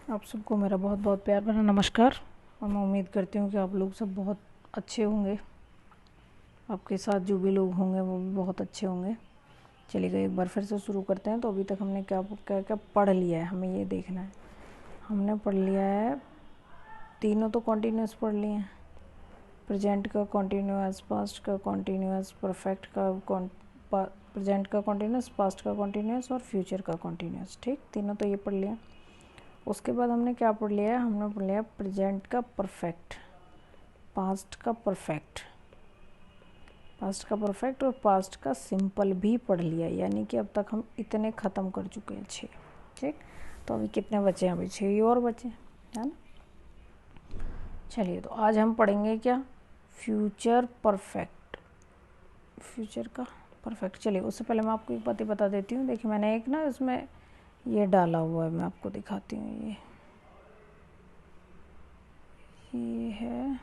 आप सबको मेरा बहुत बहुत प्यार भरा नमस्कार। और मैं उम्मीद करती हूँ कि आप लोग सब बहुत अच्छे होंगे। आपके साथ जो भी लोग होंगे वो भी बहुत अच्छे होंगे। चलिए एक बार फिर से शुरू करते हैं। तो अभी तक हमने क्या क्या क्या पढ़ लिया है, हमें ये देखना है। हमने पढ़ लिया है, तीनों तो कॉन्टीन्यूस पढ़ लिए हैं। प्रेजेंट का कॉन्टीन्यूस, पास्ट का कॉन्टीन्यूस, परफेक्ट का प्रेजेंट का कॉन्टीन्यूस, पास्ट का कॉन्टीन्यूस और फ्यूचर का कॉन्टीन्यूस। ठीक, तीनों तो ये पढ़ लिया। उसके बाद हमने क्या पढ़ लिया है? हमने पढ़ लिया प्रेजेंट का परफेक्ट, पास्ट का परफेक्ट, पास्ट का परफेक्ट और पास्ट का सिंपल भी पढ़ लिया। यानी कि अब तक हम इतने ख़त्म कर चुके हैं, 6। ठीक, तो अभी कितने बचे हैं? अभी 6 ही और बचे, है ना। चलिए, तो आज हम पढ़ेंगे क्या? फ्यूचर परफेक्ट, फ्यूचर का परफेक्ट। चलिए, उससे पहले मैं आपको एक बात बता देती हूँ। देखिए, मैंने एक ना इसमें ये डाला हुआ है, मैं आपको दिखाती हूँ। ये है,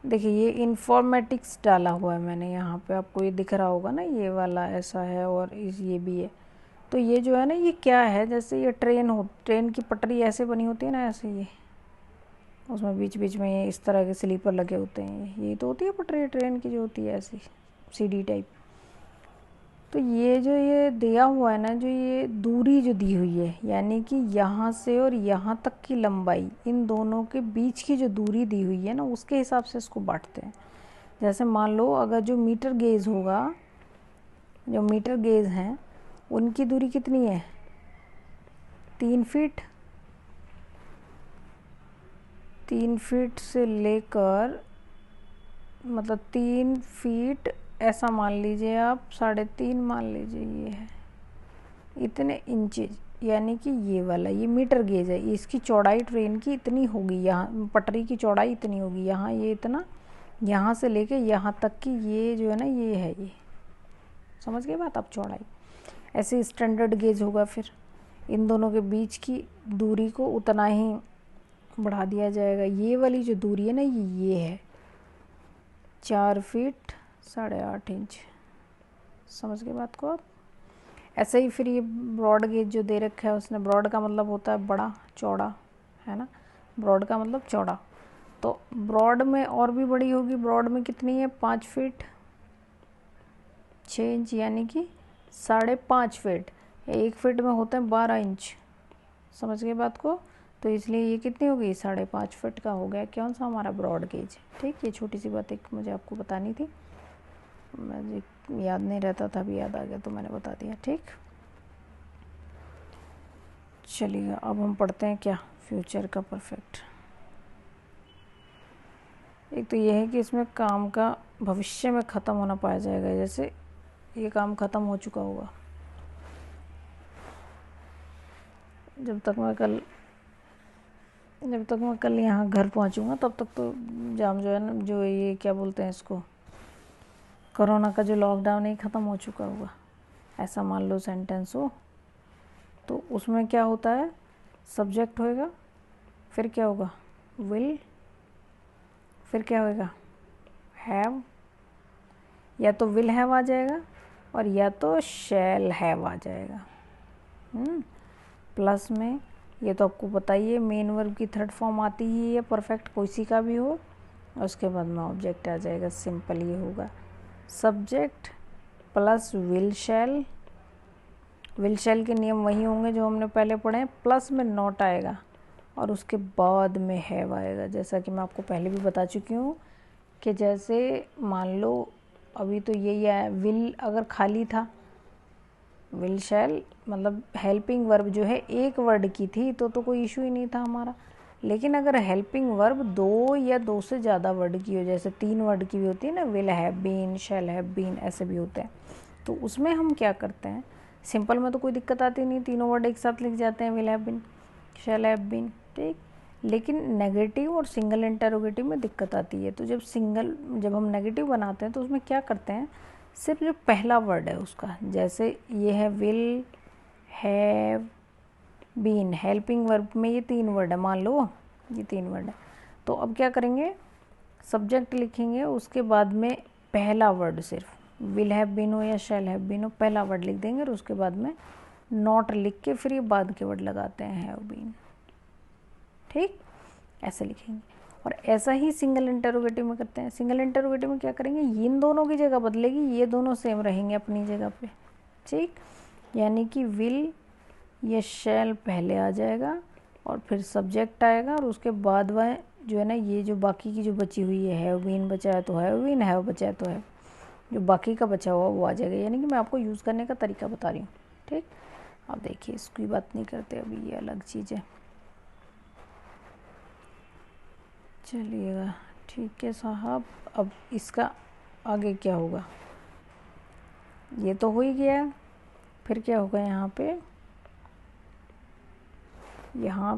देखिए ये इन्फॉर्मेटिक्स डाला हुआ है मैंने यहाँ पे। आपको ये दिख रहा होगा ना, ये वाला ऐसा है और ये भी है। तो ये जो है ना, ये क्या है? जैसे ये ट्रेन की पटरी ऐसे बनी होती है ना, ऐसे ये उसमें बीच बीच में ये इस तरह के स्लीपर लगे होते हैं। ये तो होती है पटरी ट्रेन की, जो होती है ऐसी सीढ़ी टाइप। तो ये जो ये दिया हुआ है ना, जो ये दूरी जो दी हुई है, यानी कि यहाँ से और यहाँ तक की लंबाई, इन दोनों के बीच की जो दूरी दी हुई है ना, उसके हिसाब से इसको बांटते हैं। जैसे मान लो, अगर जो मीटर गेज होगा, जो मीटर गेज हैं, उनकी दूरी कितनी है? 3 फीट। 3 फीट से लेकर, मतलब 3 फीट ऐसा मान लीजिए आप, 3.5 मान लीजिए ये है, इतने इंचेज। यानी कि ये वाला, ये मीटर गेज है, इसकी चौड़ाई ट्रेन की इतनी होगी, यहाँ पटरी की चौड़ाई इतनी होगी, यहाँ ये इतना, यहाँ से लेके यहाँ तक की ये जो है ना, ये है, ये समझ गए बात आप? चौड़ाई। ऐसे स्टैंडर्ड गेज होगा, फिर इन दोनों के बीच की दूरी को उतना ही बढ़ा दिया जाएगा। ये वाली जो दूरी है ना, ये है 4 फीट 8.5 इंच। समझ गए बात को आप? ऐसे ही फिर ये ब्रॉड गेज जो दे रखा है उसने, ब्रॉड का मतलब होता है बड़ा, चौड़ा, है ना। ब्रॉड का मतलब चौड़ा। तो ब्रॉड में और भी बड़ी होगी। ब्रॉड में कितनी है? 5 फीट 6 इंच, यानी कि 5.5 फीट। 1 फीट में होते हैं 12 इंच। समझ गए बात को? तो इसलिए ये कितनी हो गई? 5.5 फीट का हो गया कौन सा? हमारा ब्रॉड गेज। ठीक, ये छोटी सी बात एक मुझे आपको बतानी थी, मुझे याद नहीं रहता था, अभी याद आ गया तो मैंने बता दिया। ठीक, चलिए अब हम पढ़ते हैं क्या? फ्यूचर का परफेक्ट। एक तो ये है कि इसमें काम का भविष्य में ख़त्म होना पाया जाएगा। जैसे ये काम ख़त्म हो चुका होगा, जब तक मैं कल यहाँ घर पहुँचूँगा तब तक तो जाम जो है ना, जो ये क्या बोलते हैं इसको, कोरोना का जो लॉकडाउन है ख़त्म हो चुका होगा, ऐसा मान लो सेंटेंस हो। तो उसमें क्या होता है? सब्जेक्ट होएगा, फिर क्या होगा? विल, फिर क्या होएगा? हैव। या तो विल हैव आ जाएगा और या तो शैल हैव आ जाएगा। प्लस में, ये तो आपको पता ही है, मेन वर्ब की थर्ड फॉर्म आती ही है, परफेक्ट कोई सी का भी हो। उसके बाद में ऑब्जेक्ट आ जाएगा। सिंपल ये होगा, subject plus will shell. Will शैल के नियम वही होंगे जो हमने पहले पढ़े हैं। प्लस में नॉट आएगा और उसके बाद में हैव आएगा। जैसा कि मैं आपको पहले भी बता चुकी हूँ कि जैसे मान लो अभी तो यही है, विल अगर खाली था, विल शैल मतलब हेल्पिंग वर्ब जो है एक वर्ड की थी तो कोई इशू ही नहीं था हमारा। लेकिन अगर हेल्पिंग वर्ब 2 या 2 से ज़्यादा वर्ड की हो, जैसे 3 वर्ड की भी होती है ना, will have been, shall have been, ऐसे भी होते हैं, तो उसमें हम क्या करते हैं? सिंपल में तो कोई दिक्कत आती नहीं, तीनों वर्ड एक साथ लिख जाते हैं, will have been, shall have been. ठीक, लेकिन नेगेटिव और सिंगल इंटरोगेटिव में दिक्कत आती है। तो जब हम नेगेटिव बनाते हैं तो उसमें क्या करते हैं? सिर्फ जो पहला वर्ड है उसका, जैसे ये है will have been, helping verb में ये 3 वर्ड है, मान लो ये 3 वर्ड है। तो अब क्या करेंगे? सब्जेक्ट लिखेंगे, उसके बाद में पहला वर्ड सिर्फ, विल हैव बीन हो या शैल हैव बीन हो, पहला वर्ड लिख देंगे और उसके बाद में नॉट लिख के फिर ये बाद के वर्ड लगाते हैं हैव बीन। ठीक, ऐसे लिखेंगे। और ऐसा ही सिंगल इंटरोगेटिव में करते हैं। सिंगल इंटरोगेटिव में क्या करेंगे, इन दोनों की जगह बदलेगी, ये दोनों सेम रहेंगे अपनी जगह पे। ठीक, यानी कि विल या शैल पहले आ जाएगा और फिर सब्जेक्ट आएगा और उसके बाद वह जो है ना, ये जो बाकी की जो बची हुई है, हैव बीन बचा है तो हैव बीन, हैव बचा है तो है, जो बाकी का बचा हुआ वो आ जाएगा। यानी कि मैं आपको यूज़ करने का तरीका बता रही हूँ। ठीक, अब देखिए इसकी बात नहीं करते, अभी ये अलग चीज़ है। चलिएगा, ठीक है साहब। अब इसका आगे क्या होगा, ये तो हो ही गया। फिर क्या होगा यहाँ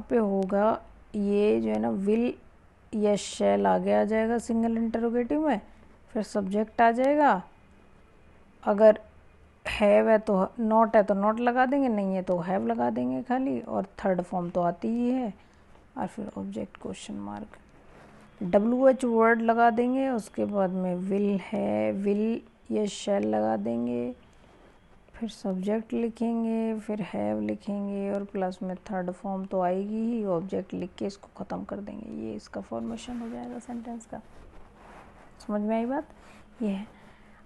पे होगा ये जो है ना, विल या शैल आगे आ जाएगा सिंगल इंटरोगेटिव में, फिर सब्जेक्ट आ जाएगा। अगर हैव है तो नॉट है तो नॉट लगा देंगे, नहीं है तो हैव लगा देंगे खाली, और थर्ड फॉर्म तो आती ही है, और फिर object question mark, WH word लगा देंगे। उसके बाद में विल है, विल या शैल लगा देंगे, फिर सब्जेक्ट लिखेंगे, फिर हैव लिखेंगे, और प्लस में थर्ड फॉर्म तो आएगी ही, ऑब्जेक्ट लिख के इसको ख़त्म कर देंगे। ये इसका फॉर्मेशन हो जाएगा सेंटेंस का। समझ में आई बात, ये है।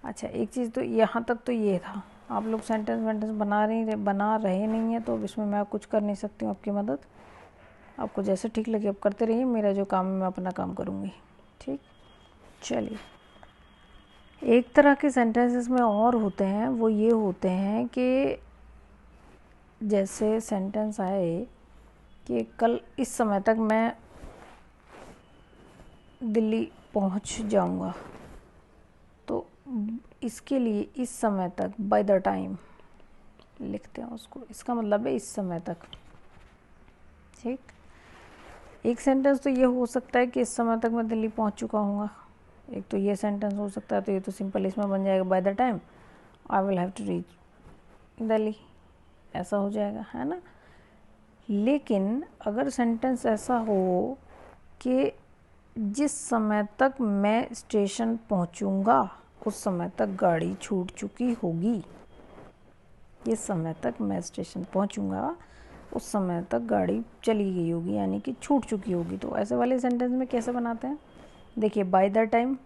अच्छा, एक चीज़ तो यहाँ तक तो ये था। आप लोग सेंटेंस वेंटेंस बना रहे नहीं हैं, तो अब इसमें मैं कुछ कर नहीं सकती हूँ आपकी मदद। आपको जैसे ठीक लगे आप करते रहिए, मेरा जो काम है मैं अपना काम करूँगी। ठीक, चलिए। एक तरह के सेंटेंसेस में और होते हैं, वो ये होते हैं कि जैसे सेंटेंस आए कि कल इस समय तक मैं दिल्ली पहुंच जाऊंगा, तो इसके लिए इस समय तक, बाय द टाइम लिखते हैं उसको, इसका मतलब है इस समय तक। ठीक, एक सेंटेंस तो ये हो सकता है कि इस समय तक मैं दिल्ली पहुंच चुका हूँगा, एक तो ये सेंटेंस हो सकता है, तो ये तो सिंपल इसमें बन जाएगा, by the time I will have to reach Delhi, ऐसा हो जाएगा, है ना। लेकिन अगर सेंटेंस ऐसा हो कि जिस समय तक मैं स्टेशन पहुंचूंगा उस समय तक गाड़ी छूट चुकी होगी, जिस समय तक मैं स्टेशन पहुंचूंगा उस समय तक गाड़ी चली गई होगी, यानी कि छूट चुकी होगी। तो ऐसे वाले सेंटेंस में कैसे बनाते हैं, देखिए बाय द टाइम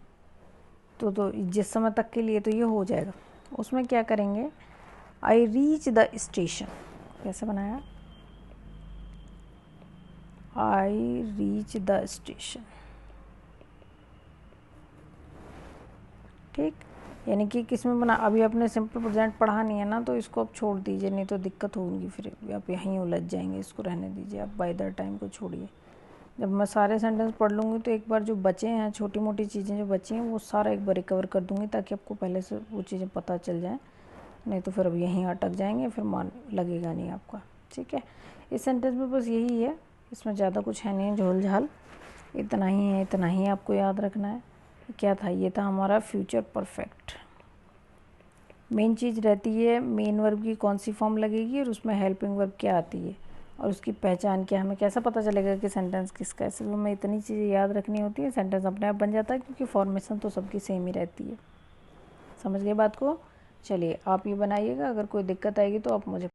तो जिस समय तक के लिए तो ये हो जाएगा। उसमें क्या करेंगे, आई रीच द स्टेशन, कैसे बनाया, आई रीच द स्टेशन। ठीक, यानी कि किस में बना, अभी आपने सिंपल प्रेजेंट पढ़ा नहीं है ना, तो इसको आप छोड़ दीजिए, नहीं तो दिक्कत होगी, फिर आप यहीं उलझ जाएंगे। इसको रहने दीजिए, आप बाय द टाइम को छोड़िए। जब मैं सारे सेंटेंस पढ़ लूँगी तो एक बार जो बचे हैं, छोटी मोटी चीज़ें जो बची हैं, वो सारा एक बार रिकवर कर दूँगी, ताकि आपको पहले से वो चीज़ें पता चल जाएँ। नहीं तो फिर अब यहीं अटक जाएंगे, फिर मान लगेगा नहीं आपका। ठीक है, इस सेंटेंस में बस यही है, इसमें ज़्यादा कुछ है नहीं, झोल झाल इतना ही है, इतना ही आपको याद रखना है। क्या था, ये था हमारा फ्यूचर परफेक्ट। मेन चीज़ रहती है मेन वर्ब की कौन सी फॉर्म लगेगी और उसमें हेल्पिंग वर्ब क्या आती है और उसकी पहचान क्या, हमें कैसा पता चलेगा कि सेंटेंस किसका है। सिर्फ हमें इतनी चीज़ें याद रखनी होती है, सेंटेंस अपने आप बन जाता है, क्योंकि फॉर्मेशन तो सबकी सेम ही रहती है। समझ गए बात को। चलिए आप ये बनाइएगा, अगर कोई दिक्कत आएगी तो आप मुझे